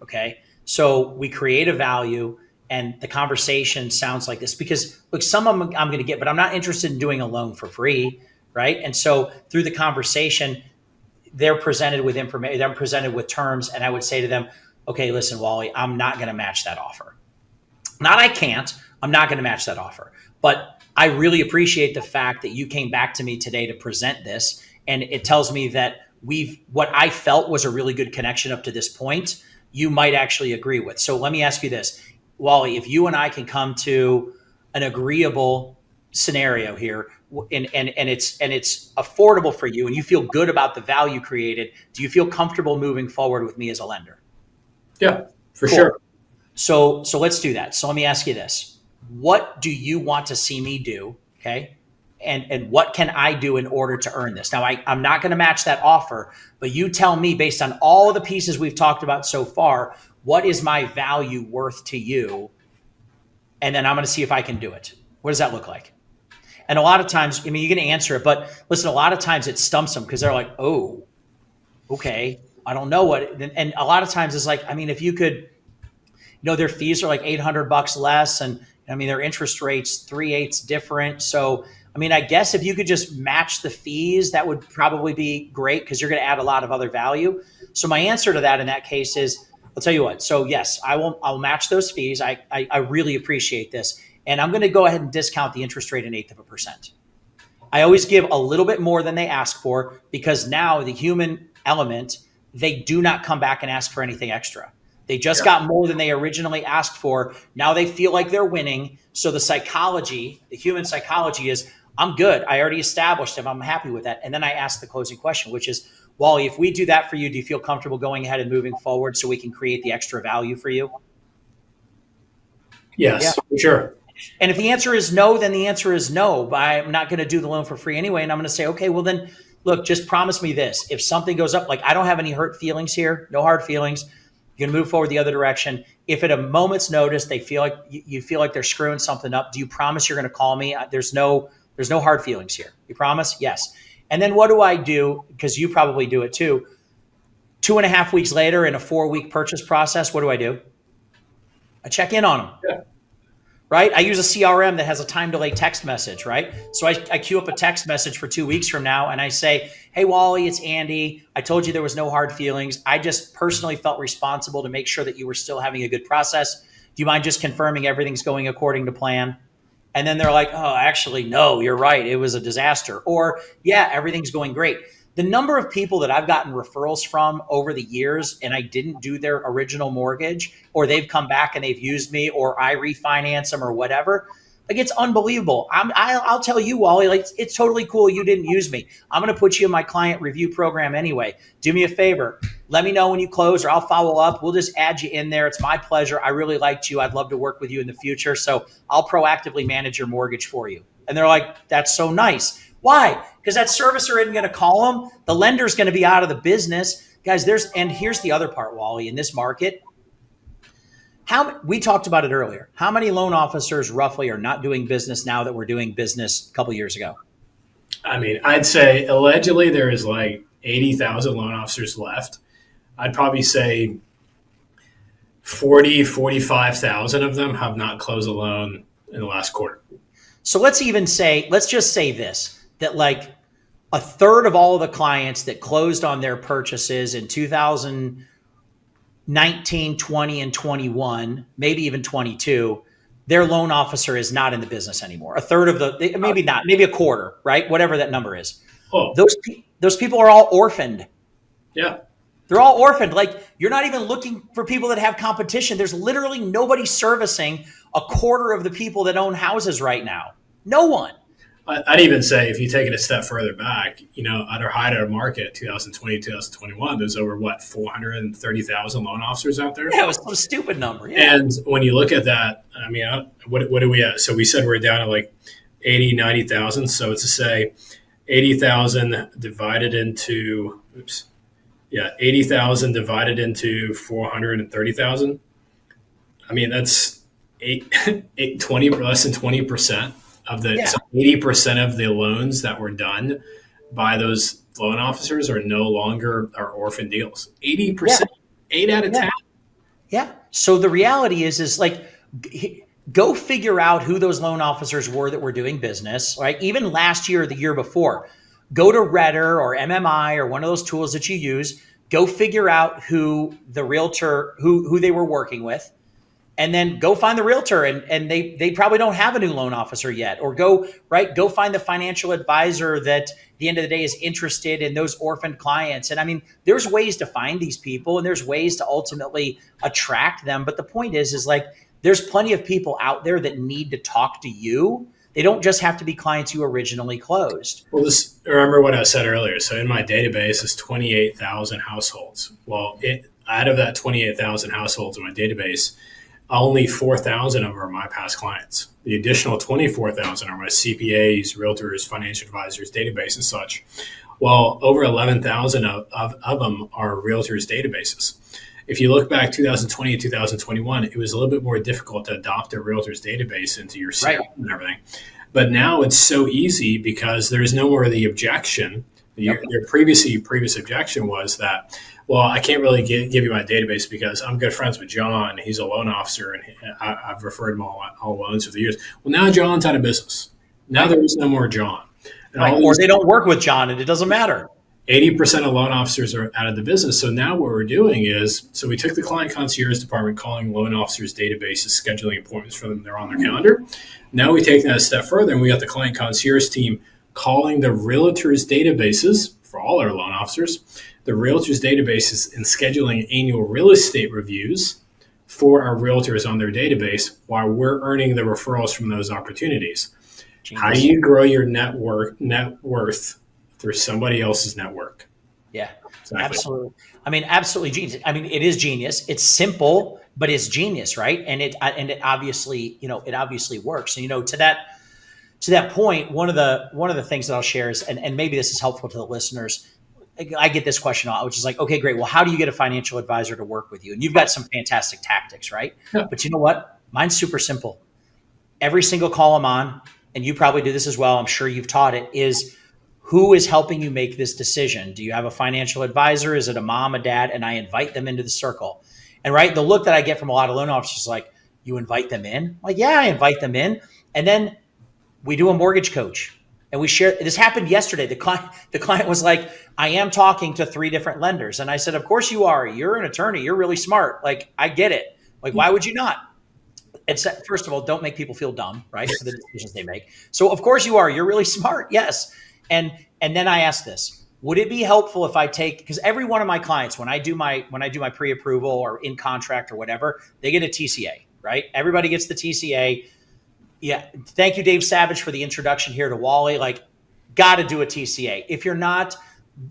Okay, so we create a value and the conversation sounds like this because look, some of them I'm going to get, but I'm not interested in doing a loan for free. Right. And so through the conversation, they're presented with information, they're presented with terms. And I would say to them, okay, listen, Wally, I'm not going to match that offer. I can't, I'm not going to match that offer, but I really appreciate the fact that you came back to me today to present this. And it tells me that what I felt was a really good connection up to this point, you might actually agree with. So let me ask you this, Wally, if you and I can come to an agreeable scenario here, and it's affordable for you and you feel good about the value created, do you feel comfortable moving forward with me as a lender? Yeah, for sure. So let's do that. So let me ask you this. What do you want to see me do? Okay. And what can I do in order to earn this? Now, I'm not going to match that offer, but you tell me based on all of the pieces we've talked about so far, what is my value worth to you? And then I'm going to see if I can do it. What does that look like? And a lot of times, I mean, you're going to answer it, but listen, a lot of times it stumps them because they're like, oh, okay, I don't know what. And a lot of times it's like, I mean, if you could, their fees are like $800 less. And I mean, their interest rates 3/8 different. So, I mean, I guess if you could just match the fees, that would probably be great because you're going to add a lot of other value. So my answer to that in that case is, I'll tell you what. So yes, I'll match those fees. I really appreciate this. And I'm going to go ahead and discount the interest rate 0.1%. I always give a little bit more than they ask for because now the human element, they do not come back and ask for anything extra. They just got more than they originally asked for. Now they feel like they're winning. So the human psychology is, I'm good. I already established them. I'm happy with that. And then I ask the closing question, which is, Wally, if we do that for you, do you feel comfortable going ahead and moving forward so we can create the extra value for you? Yes, for sure. And if the answer is no, then the answer is no, but I'm not going to do the loan for free anyway. And I'm going to say, okay, well then look, just promise me this. If something goes up, like I don't have any hurt feelings here, no hard feelings. You're going to move forward the other direction. If at a moment's notice, they feel like you feel like they're screwing something up, do you promise you're going to call me? There's no hard feelings here. You promise? Yes. And then what do I do? Because you probably do it too. 2.5 weeks later in a 4-week purchase process, what do? I check in on them. Yeah. right? I use a CRM that has a time delay text message, right? So I queue up a text message for 2 weeks from now and I say, hey, Wally, it's Andy. I told you there was no hard feelings. I just personally felt responsible to make sure that you were still having a good process. Do you mind just confirming everything's going according to plan? And then they're like, oh, actually, no, you're right. It was a disaster. Or, yeah, everything's going great. The number of people that I've gotten referrals from over the years and I didn't do their original mortgage, or they've come back and they've used me, or I refinance them or whatever, like it's unbelievable. I'll tell you, Wally, like it's totally cool you didn't use me. I'm going to put you in my client review program anyway. Do me a favor. Let me know when you close or I'll follow up. We'll just add you in there. It's my pleasure. I really liked you. I'd love to work with you in the future. So I'll proactively manage your mortgage for you. And they're like, that's so nice. Why? Because that servicer isn't going to call them. The lender's going to be out of the business. Guys, and here's the other part, Wally, in this market. We talked about it earlier. How many loan officers roughly are not doing business now that were doing business a couple years ago? I mean, I'd say allegedly there is like 80,000 loan officers left. I'd probably say 45,000 of them have not closed a loan in the last quarter. So let's just say this, that like a third of all of the clients that closed on their purchases in 2019, 20, and 21, maybe even 22, their loan officer is not in the business anymore. A third of maybe not, maybe a quarter, right? Whatever that number is. Oh. Those people are all orphaned. Yeah. They're all orphaned. Like you're not even looking for people that have competition. There's literally nobody servicing a quarter of the people that own houses right now. No one. I'd even say if you take it a step further back, at our height of our market, 2020, 2021, there's over 430,000 loan officers out there. Yeah, it was a stupid number. Yeah. And when you look at that, I mean, what are we at? So we said we're down to like 80, 90,000. So it's to say 80,000 divided into, 80,000 divided into 430,000. I mean, that's 20, less than 20% of the, so 80% of the loans that were done by those loan officers are no longer our orphan deals. 80%, 8 out of 10. Yeah. So the reality is like, go figure out who those loan officers were that were doing business, right? Even last year or the year before, go to Redder or MMI or one of those tools that you use, go figure out who the realtor, who they were working with. And then go find the realtor and they probably don't have a new loan officer yet, or go find the financial advisor that at the end of the day is interested in those orphaned clients. And I mean, there's ways to find these people and there's ways to ultimately attract them. But the point is like, there's plenty of people out there that need to talk to you. They don't just have to be clients you originally closed. Well, remember what I said earlier. So in my database is 28,000 households. Well, out of that 28,000 households in my database, only 4,000 of them are my past clients. The additional 24,000 are my CPAs, realtors, financial advisors, database and such. Well, over 11,000 of them are realtors databases. If you look back 2020 and 2021, it was a little bit more difficult to adopt a realtor's database into your CRM and everything. But now it's so easy because there's no more of the objection. Your previous objection was that, well, I can't really give you my database because I'm good friends with John. He's a loan officer, and I've referred him all loans for the years. Well, now John's out of business. Now there is no more John. Or they don't work with John, and it doesn't matter. 80% of loan officers are out of the business. So now what we're doing is, so we took the client concierge department, calling loan officers databases, scheduling appointments for them. They're on their calendar. Now we take that a step further, and we got the client concierge team calling the realtors databases for all our loan officers, the realtors databases, and scheduling annual real estate reviews for our realtors on their database while we're earning the referrals from those opportunities. Genius. How do you grow your net worth through somebody else's network? Yeah, exactly. Absolutely. I mean, absolutely genius. I mean, it is genius. It's simple, but it's genius, right? And it obviously, it obviously works. And, to that point, one of the things that I'll share is, and maybe this is helpful to the listeners, I get this question a lot, which is like, okay, great. Well, how do you get a financial advisor to work with you? And you've got some fantastic tactics, right? Yeah. But you know what? Mine's super simple. Every single call I'm on, and you probably do this as well, I'm sure you've taught it, is who is helping you make this decision? Do you have a financial advisor? Is it a mom, a dad? And I invite them into the circle. And right, the look that I get from a lot of loan officers is like, You invite them in? I'm like, yeah, I invite them in. And then we do a mortgage coach and we share. This happened yesterday. The client was like, I am talking to 3 different lenders. And I said, of course you are. You're an attorney. You're really smart. Like, I get it. Like, why would you not? It's, first of all, don't make people feel dumb, right? For the decisions they make. So of course you are. You're really smart. Yes. And then I asked this, would it be helpful if I take, because every one of my clients, when I do my pre-approval or in contract or whatever, they get a TCA, right? Everybody gets the TCA. Yeah. Thank you, Dave Savage, for the introduction here to Wally. Like, got to do a TCA. If you're not,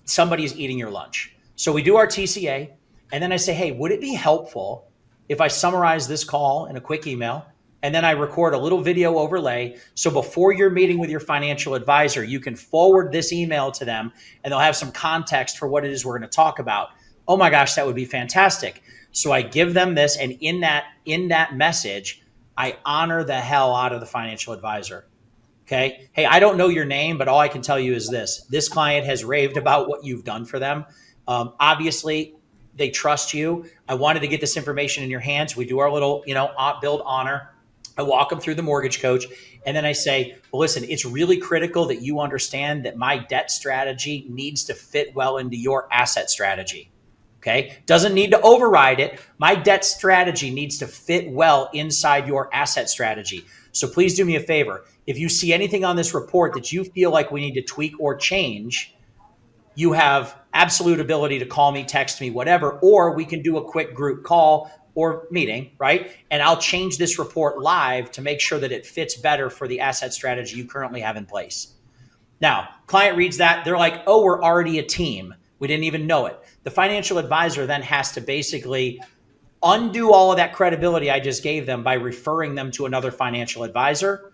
somebody's eating your lunch. So we do our TCA. And then I say, hey, would it be helpful if I summarize this call in a quick email and then I record a little video overlay? So before you're meeting with your financial advisor, you can forward this email to them and they'll have some context for what it is we're going to talk about. Oh my gosh, that would be fantastic. So I give them this. And in that message, I honor the hell out of the financial advisor. Okay. Hey, I don't know your name, but all I can tell you is this client has raved about what you've done for them. Obviously, they trust you. I wanted to get this information in your hands. We do our little, build honor. I walk them through the mortgage coach. And then I say, well, listen, it's really critical that you understand that my debt strategy needs to fit well into your asset strategy. Okay. Doesn't need to override it. My debt strategy needs to fit well inside your asset strategy. So please do me a favor. If you see anything on this report that you feel like we need to tweak or change, you have absolute ability to call me, text me, whatever, or we can do a quick group call or meeting, right? And I'll change this report live to make sure that it fits better for the asset strategy you currently have in place. Now, client reads that, they're like, oh, we're already a team. We didn't even know it. The financial advisor then has to basically undo all of that credibility I just gave them by referring them to another financial advisor,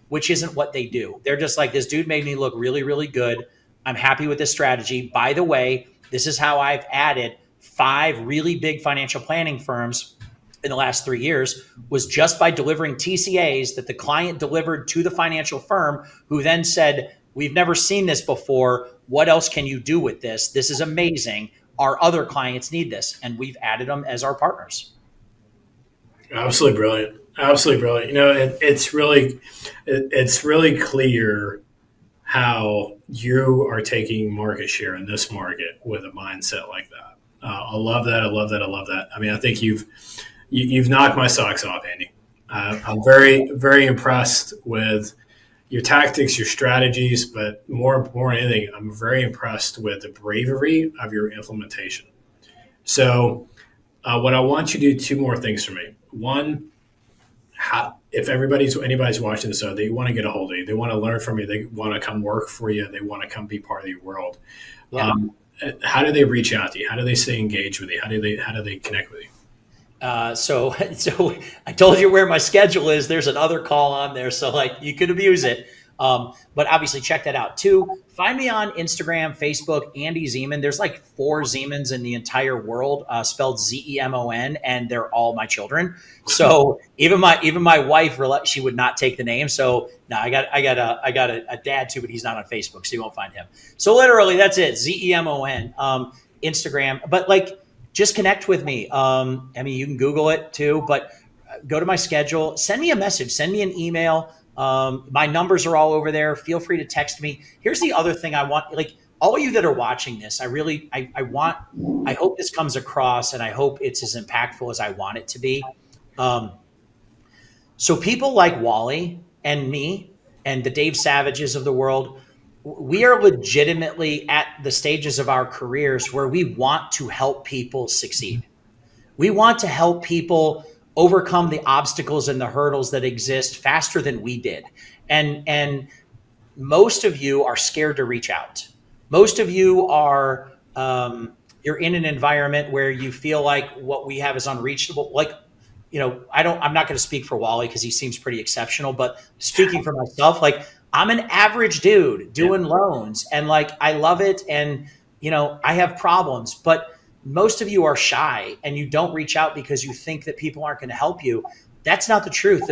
which isn't what they do. They're just like, this dude made me look really, really good. I'm happy with this strategy. By the way, this is how I've added 5 really big financial planning firms in the last 3 years, was just by delivering TCAs that the client delivered to the financial firm, who then said, we've never seen this before. What else can you do with this? This is amazing. Our other clients need this. And we've added them as our partners. Absolutely brilliant. Absolutely brilliant. It's really clear how you are taking market share in this market with a mindset like that. I love that. I love that. I love that. I mean, I think you've knocked my socks off, Andy. I'm very, very impressed with your tactics, your strategies, but more than anything, I'm very impressed with the bravery of your implementation. So what I want you to do, 2 more things for me. One, if anybody's watching this, they want to get a hold of you, they want to learn from you, they want to come work for you, they want to come be part of your world. Yeah. How do they reach out to you? How do they stay engaged with you? How do they connect with you? So I told you where my schedule is. There's another call on there, so like you could abuse it. But obviously check that out. 2, find me on Instagram, Facebook, Andy Zemon. There's like 4 Zemons in the entire world, spelled Zemon, and they're all my children. So even my wife, she would not take the name. So no, I got a dad too, but he's not on Facebook, so you won't find him. So literally that's it. Zemon, Instagram, but like, just connect with me. I mean, you can Google it too, but go to my schedule, send me a message, send me an email. My numbers are all over there. Feel free to text me. Here's the other thing I want, like all of you that are watching this, I hope this comes across and I hope it's as impactful as I want it to be. So people like Wally and me and the Dave Savages of the world, we are legitimately at the stages of our careers where we want to help people succeed. We want to help people overcome the obstacles and the hurdles that exist faster than we did. And most of you are scared to reach out. Most of you are, you're in an environment where you feel like what we have is unreachable. Like, I'm not going to speak for Wally because he seems pretty exceptional, but speaking for myself, like, I'm an average dude doing loans and like, I love it. And, I have problems, but most of you are shy and you don't reach out because you think that people aren't going to help you. That's not the truth.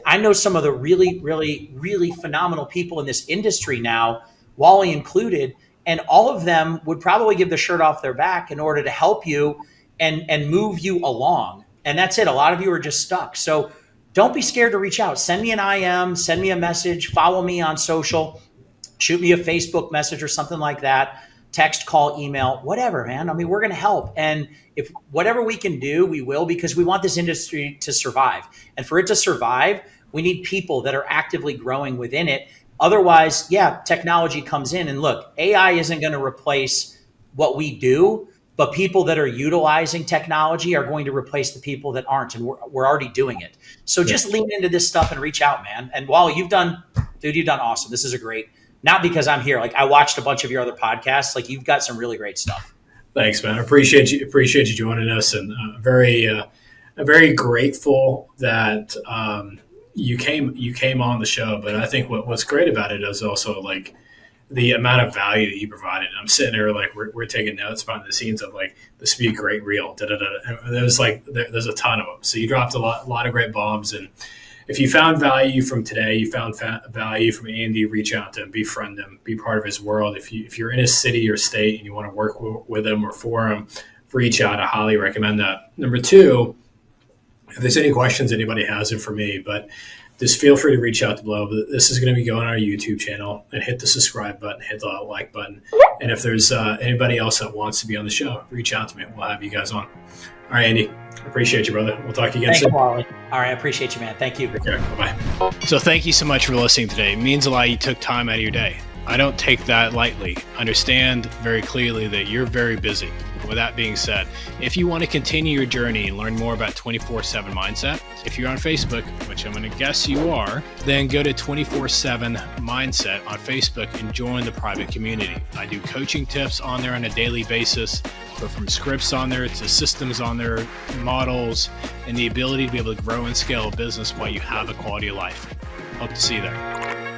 I know some of the really, really, really phenomenal people in this industry now, Wally included, and all of them would probably give the shirt off their back in order to help you and move you along. And that's it. A lot of you are just stuck. So don't be scared to reach out. Send me an IM, send me a message, follow me on social, shoot me a Facebook message or something like that. Text, call, email, whatever, man. I mean, we're going to help. And if whatever we can do, we will, because we want this industry to survive. And for it to survive, we need people that are actively growing within it. Otherwise, yeah, technology comes in. And look, AI isn't going to replace what we do, but people that are utilizing technology are going to replace the people that aren't. And we're already doing it. So just lean into this stuff and reach out, man. And Wally, you've done awesome. This is a great, not because I'm here. Like, I watched a bunch of your other podcasts. Like, you've got some really great stuff. Thanks, man. I appreciate you joining us, and very grateful that you came on the show. But I think what's great about it is also like the amount of value that you provided. I'm sitting there like we're taking notes behind the scenes of like, this would be a great reel. And there's a ton of them. So you dropped a lot of great bombs. And if you found value from today, you found value from Andy, reach out to him, befriend him, be part of his world. If you're in his city or state and you want to work with him or for him, reach out. I highly recommend that. Number two, if there's any questions anybody has it for me, but just feel free to reach out to below. This is going to be going on our YouTube channel, and hit the subscribe button, hit the like button. And if there's anybody else that wants to be on the show, reach out to me. We'll have you guys on. All right, Andy, appreciate you, brother. We'll talk to you again soon. Wally. All right, I appreciate you, man. Thank you. Okay, bye-bye. So thank you so much for listening today. It means a lot you took time out of your day. I don't take that lightly. Understand very clearly that you're very busy. With that being said, if you want to continue your journey and learn more about 24/7 Mindset, if you're on Facebook, which I'm going to guess you are, then go to 24/7 Mindset on Facebook and join the private community. I do coaching tips on there on a daily basis, but from scripts on there to systems on there, models, and the ability to be able to grow and scale a business while you have a quality of life. Hope to see you there.